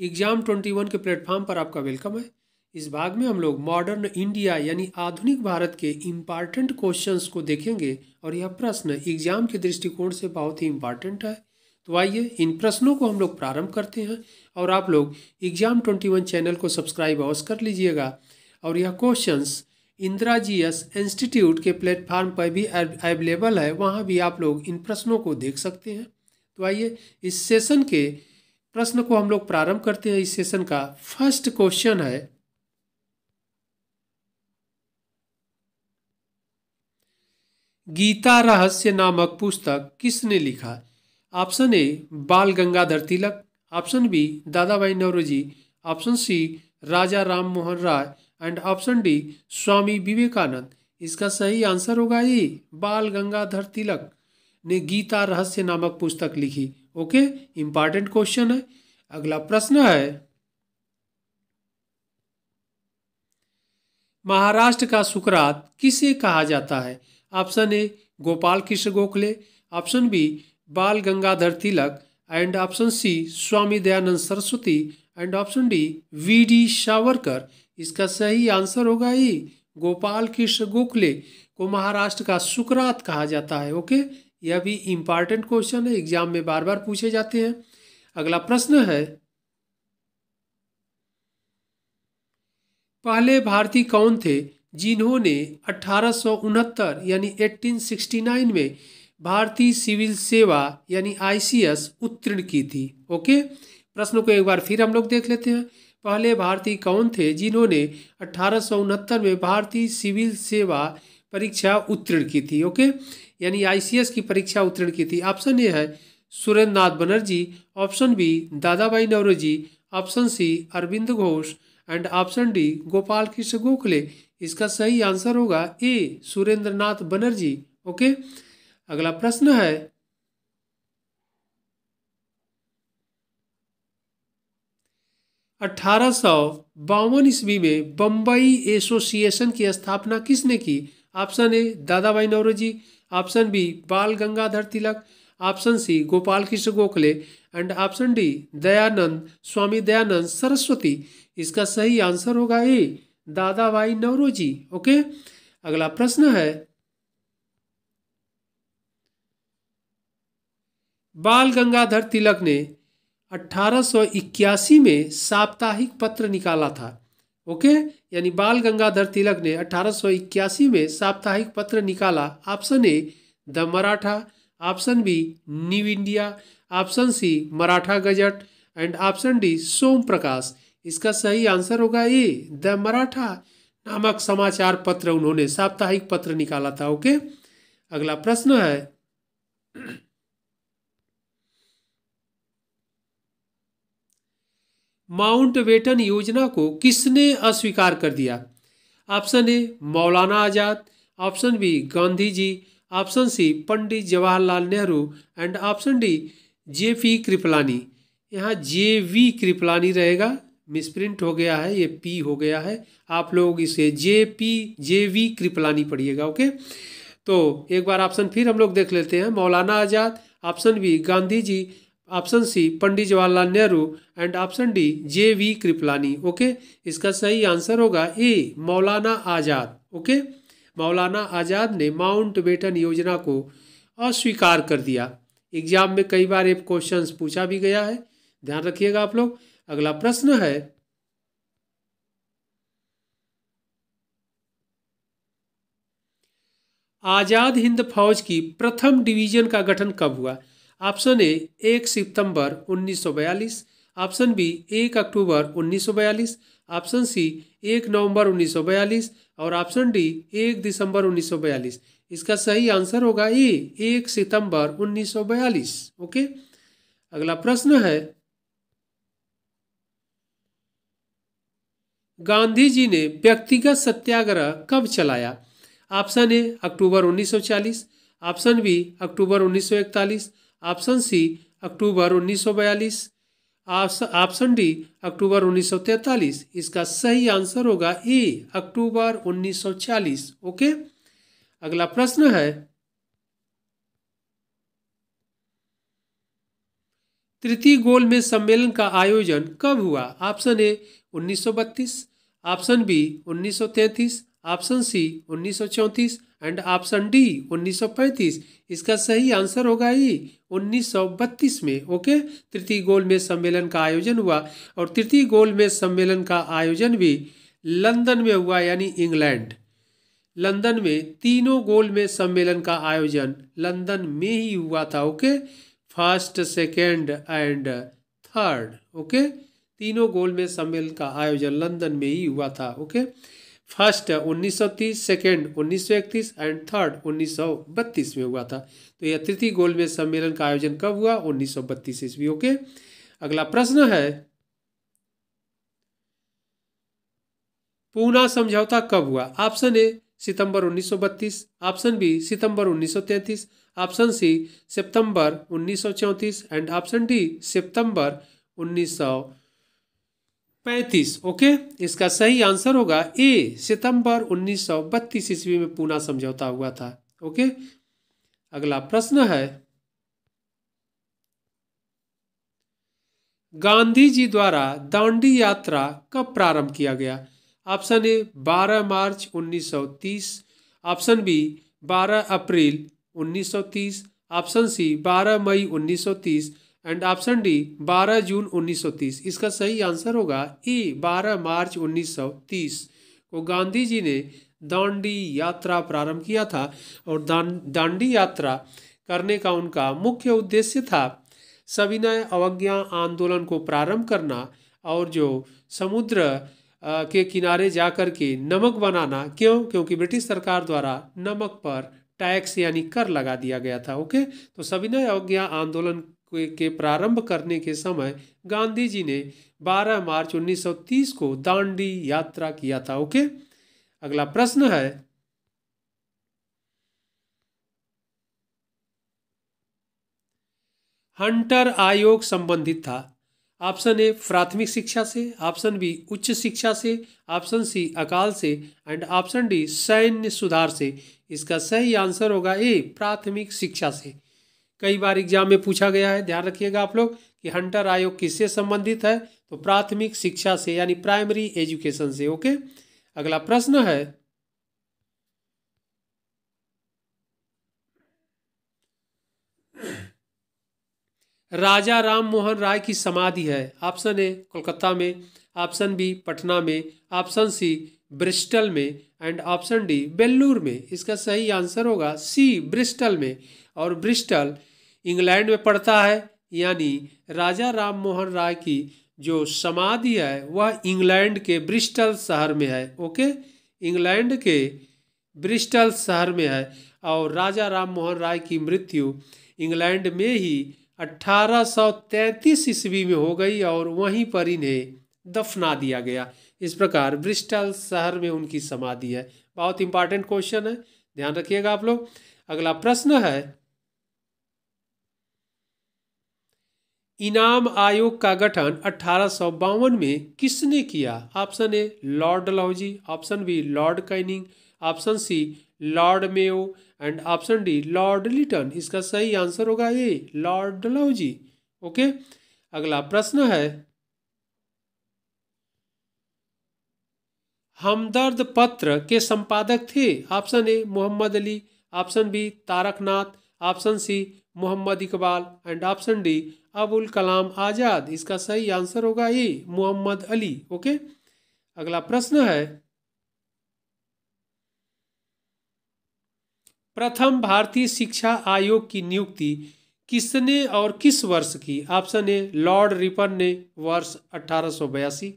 Exam 21 के platform पर आपका वेलकम है। इस भाग में हम लोग मॉडर्न इंडिया यानी आधुनिक भारत के इम्पॉर्टेंट क्वेश्चंस को देखेंगे और यह प्रश्न एग्जाम के दृष्टिकोण से बहुत ही इम्पॉर्टेंट है। तो आइए इन प्रश्नों को हम लोग प्रारंभ करते हैं और आप लोग एग्जाम 21 चैनल को सब्सक्राइब अवश्य कर लीजिएगा। और यह questions Indira G S institute के प्लेटफॉर्म पर भी अवेलेबल है, वहाँ भी आप लोग इन प्रश्नों को देख सकते हैं। तो आइए इस सेशन के प्रश्न को हम लोग प्रारंभ करते हैं। इस सेशन का फर्स्ट क्वेश्चन है, गीता रहस्य नामक पुस्तक किसने लिखा? ऑप्शन ए बाल Gangadhar Tilak, option B Dadabhai Naoroji, option C Raja Ram Mohan Roy and option D Swami Vivekananda. इसका सही आंसर होगा ए बाल गंगाधर तिलक ने गीता रहस्य नामक पुस्तक लिखी। ओके, इंपॉर्टेंट क्वेश्चन है। अगला प्रश्न है, महाराष्ट्र का सुकरात किसे कहा जाता है? Option A Gopal Krishna Gokhale, option B Bal Gangadhar Tilak and option C Swami Dayanand Saraswati and option D V D. Savarkar. इसका सही आंसर होगा ई गोपाल कृष्ण गोखले को महाराष्ट्र का सुकरात कहा जाता है। ओके, यह भी इंपॉर्टेंट क्वेश्चन है, एग्जाम में बार बार पूछे जाते हैं। अगला प्रश्न है, पहले भारतीय कौन थे जिन्होंने 1869 यानी 1869 में भारतीय सिविल सेवा यानी आईसीएस उत्तीर्ण की थी? ओके, प्रश्न को एक बार फिर हम लोग देख लेते हैं। पहले भारतीय कौन थे जिन्होंने 1869 में भारतीय सिविल सेवा परीक्षा उत्तीर्ण की थी? ओके, यानी आईसीएस की परीक्षा उत्तीर्ण की थी। ऑप्शन ए है Surendra Nath Banerjee, option B Dadabhai Naoroji, option C Aurobindo Ghosh and option D Gopal Krishna Gokhale. इसका सही आंसर होगा ए सुरेंद्र नाथ बनर्जी। ओके, अगला प्रश्न है, अठारह ईस्वी में बम्बई एसोसिएशन की स्थापना किसने की? ऑप्शन ए दादा भाई Naoroji, option B Bal Gangadhar Tilak, option C Gopal Krishna Gokhale and option D Dayanand Swami Dayanand Saraswati. इसका सही आंसर होगा ए दादा भाई नौरोजी। ओके, अगला प्रश्न है, बाल गंगाधर तिलक ने 1881 में साप्ताहिक पत्र निकाला था। ओके, यानी बाल गंगाधर तिलक ने 1881 में साप्ताहिक पत्र निकाला। Option A the Maratha, option B new India, option C Maratha gazette and option D Som Prakash. इसका सही आंसर होगा ए द मराठा नामक समाचार पत्र उन्होंने साप्ताहिक पत्र निकाला था। ओके, अगला प्रश्न है, माउंटबेटन योजना को किसने अस्वीकार कर दिया? Option A Maulana Azad, option B Gandhi ji, option C Pandit Jawaharlal Nehru and option D J P. Kripalani. यहाँ जे.वी. कृपलानी रहेगा, मिसप्रिंट हो गया है, ये पी हो गया है। आप लोग इसे जे.वी. कृपलानी पढ़िएगा। ओके, तो एक बार ऑप्शन फिर हम लोग देख लेते हैं। Maulana Azad, option B Gandhi ji, option C Pandit Jawaharlal Nehru and option D J V. Kripalani. Okay, इसका सही आंसर होगा ए मौलाना आजाद। ओके, मौलाना आजाद ने माउंटबेटन योजना को अस्वीकार कर दिया। एग्जाम में कई बार ये क्वेश्चंस पूछा भी गया है, ध्यान रखिएगा आप लोग। अगला प्रश्न है, आजाद हिंद फौज की प्रथम डिवीजन का गठन कब हुआ? ऑप्शन ए 1 सितंबर 1942, ऑप्शन बी 1 अक्टूबर 1942, ऑप्शन सी 1 नवंबर 1942 और ऑप्शन डी 1 दिसंबर 1942। इसका सही आंसर होगा ए 1 सितंबर 1942। ओके, अगला प्रश्न है, गांधी जी ने व्यक्तिगत सत्याग्रह कब चलाया? ऑप्शन ए अक्टूबर 1940, ऑप्शन बी अक्टूबर 1941, ऑप्शन सी अक्टूबर 1942, ऑप्शन डी अक्टूबर 1943। इसका सही आंसर होगा ए अक्टूबर 1940। ओके, अगला प्रश्न है, तृतीय गोलमेज सम्मेलन का आयोजन कब हुआ? Option A 1932, option B 1933, option C 1934 and option D 1935। इसका सही आंसर होगा ई 1932 में। ओके, तृतीय गोलमेज सम्मेलन का आयोजन हुआ और तृतीय गोलमेज सम्मेलन का आयोजन भी लंदन में हुआ, यानी इंग्लैंड। लंदन में तीनों गोलमेज सम्मेलन का आयोजन लंदन में ही हुआ था। Okay, first, second and third. Okay, तीनों गोलमेज सम्मेलन का आयोजन लंदन में ही हुआ था। Okay, first 1930, second 1931 and third 1932 में हुआ था। तो यह तृतीय गोलमेज सम्मेलन का आयोजन कब हुआ? 1932 ईस्वी। ओके, अगला प्रश्न है, पूना समझौता कब हुआ? ऑप्शन ए सितंबर 1932, ऑप्शन बी सितंबर 1933, ऑप्शन सी सितंबर 1934 एंड ऑप्शन डी सितंबर 1935। ओके, इसका सही आंसर होगा ए सितंबर 1932 ईस्वी में पूना समझौता हुआ था। ओके, अगला प्रश्न है, गांधी जी द्वारा दांडी यात्रा कब प्रारंभ किया गया? ऑप्शन ए 12 मार्च 1930, ऑप्शन बी 12 अप्रैल 1930, ऑप्शन सी 12 मई 1930 एंड ऑप्शन डी 12 जून 1930। इसका सही आंसर होगा ए 12 मार्च 1930 को गांधी जी ने दांडी यात्रा प्रारंभ किया था और दांडी यात्रा करने का उनका मुख्य उद्देश्य था सविनय अवज्ञा आंदोलन को प्रारंभ करना और जो समुद्र के किनारे जाकर के नमक बनाना। क्यों? क्योंकि ब्रिटिश सरकार द्वारा नमक पर टैक्स यानी कर लगा दिया गया था। ओके, तो सविनय अवज्ञा आंदोलन के प्रारंभ करने के समय गांधी जी ने 12 मार्च 1930 को दांडी यात्रा किया था। ओके, अगला प्रश्न है, हंटर आयोग संबंधित था? ऑप्शन ए प्राथमिक शिक्षा से, ऑप्शन बी उच्च शिक्षा से, ऑप्शन सी अकाल से एंड ऑप्शन डी सैन्य सुधार से। इसका सही आंसर होगा ए प्राथमिक शिक्षा से। कई बार एग्जाम में पूछा गया है, ध्यान रखिएगा आप लोग कि हंटर आयोग किससे संबंधित है? तो प्राथमिक शिक्षा से यानी प्राइमरी एजुकेशन से। ओके, अगला प्रश्न है, राजा राम मोहन राय की समाधि है? ऑप्शन ए कोलकाता में, ऑप्शन बी पटना में, ऑप्शन सी ब्रिस्टल में एंड ऑप्शन डी बेल्लूर में। इसका सही आंसर होगा सी ब्रिस्टल में, और ब्रिस्टल इंग्लैंड में पड़ता है, यानी राजा राम मोहन राय की जो समाधि है वह इंग्लैंड के ब्रिस्टल शहर में है। ओके, इंग्लैंड के ब्रिस्टल शहर में है और राजा राम मोहन राय की मृत्यु इंग्लैंड में ही 1833 ईस्वी में हो गई और वहीं पर इन्हें दफना दिया गया। इस प्रकार ब्रिस्टल शहर में उनकी समाधि है। बहुत इंपॉर्टेंट क्वेश्चन है, ध्यान रखिएगा आप लोग। अगला प्रश्न है, इनाम आयोग का गठन 1852 में किसने किया? Option A Lord Dalhousie, option B Lord Canning, option C Lord Mayo and option D Lord Lytton. इसका सही आंसर होगा ए लॉर्ड डलहौजी। ओके, अगला प्रश्न है, हमदर्द पत्र के संपादक थे? Option A Mohammad Ali, option B Taraknath, option C Mohammad Iqbal and option D Abul Kalam Azad. इसका सही आंसर होगा ए मोहम्मद अली। ओके, अगला प्रश्न है, प्रथम भारतीय शिक्षा आयोग की नियुक्ति किसने और किस वर्ष की? ऑप्शन ए लॉर्ड रिपन ने वर्ष 1882,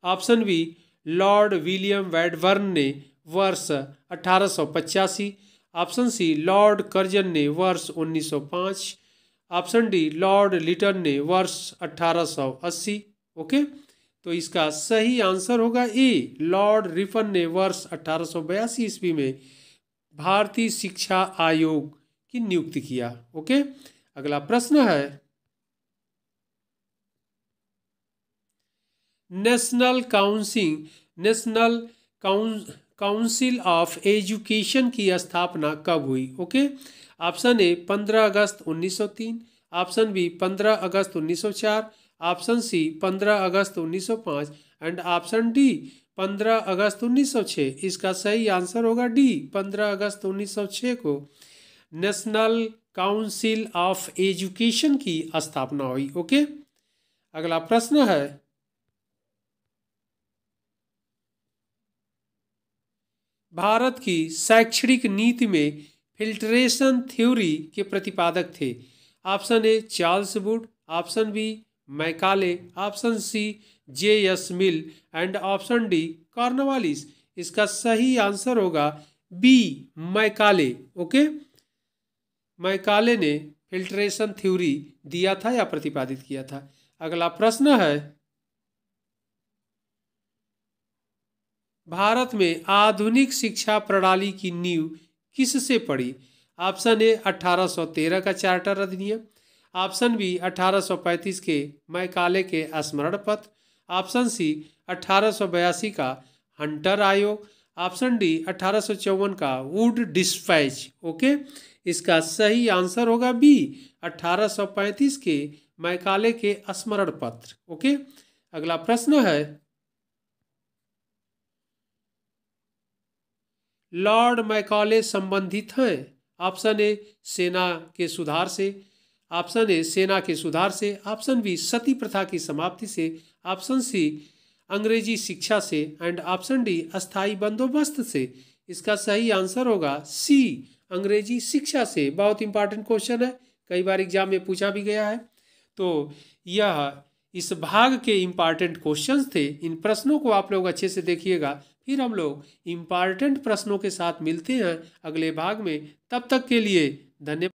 ऑप्शन बी लॉर्ड विलियम वैडबर्न ने वर्ष 1885, ऑप्शन सी लॉर्ड कर्जन ने वर्ष 1905, ऑप्शन डी लॉर्ड लिटन ने वर्ष 1880। ओके, तो इसका सही आंसर होगा ए लॉर्ड रिपन ने वर्ष 1882 ईस्वी में भारतीय शिक्षा आयोग की नियुक्ति किया। ओके, अगला प्रश्न है, नेशनल काउंसिल ऑफ एजुकेशन की स्थापना कब हुई? ओके, ऑप्शन ए 15 अगस्त 1903, ऑप्शन बी 15 अगस्त 1904, ऑप्शन सी 15 अगस्त 1905 एंड ऑप्शन डी 15 अगस्त 1906। इसका सही आंसर होगा डी, 15 अगस्त 1906 को नेशनल काउंसिल ऑफ एजुकेशन की स्थापना हुई। ओके, अगला प्रश्न है, भारत की शैक्षणिक नीति में फिल्ट्रेशन थ्योरी के प्रतिपादक थे। Option A Charles Wood, option B Macaulay, option C J.S. Mill and option D Cornwallis. इसका सही आंसर होगा बी, मैकाले। ओके, मैकाले ने फिल्ट्रेशन थ्योरी दिया था या प्रतिपादित किया था। अगला प्रश्न है, भारत में आधुनिक शिक्षा प्रणाली की नींव किससे पड़ी? ऑप्शन ए 1813 का चार्टर अधिनियम, ऑप्शन बी 1835 के मैकाले के स्मरण पत्र, ऑप्शन सी 1882 का हंटर आयोग, ऑप्शन डी 1854 का वुड डिस्पैच। ओके, इसका सही आंसर होगा बी, 1835 के मैकाले के स्मरण पत्र। ओके, अगला प्रश्न है, लॉर्ड मैकाले संबंधित हैं? ऑप्शन ए सेना के सुधार से, ऑप्शन ए सेना के सुधार से, ऑप्शन बी सती प्रथा की समाप्ति से, ऑप्शन सी अंग्रेजी शिक्षा से एंड ऑप्शन डी अस्थाई बंदोबस्त से। इसका सही आंसर होगा सी, अंग्रेजी शिक्षा से। बहुत इंपॉर्टेंट क्वेश्चन है, कई बार एग्जाम में पूछा भी गया है। तो यह इस भाग के इंपॉर्टेंट क्वेश्चंस थे। इन प्रश्नों को आप लोग अच्छे से देखिएगा, फिर हम लोग इंपॉर्टेंट प्रश्नों के साथ मिलते हैं अगले भाग में। तब तक के लिए धन्यवाद।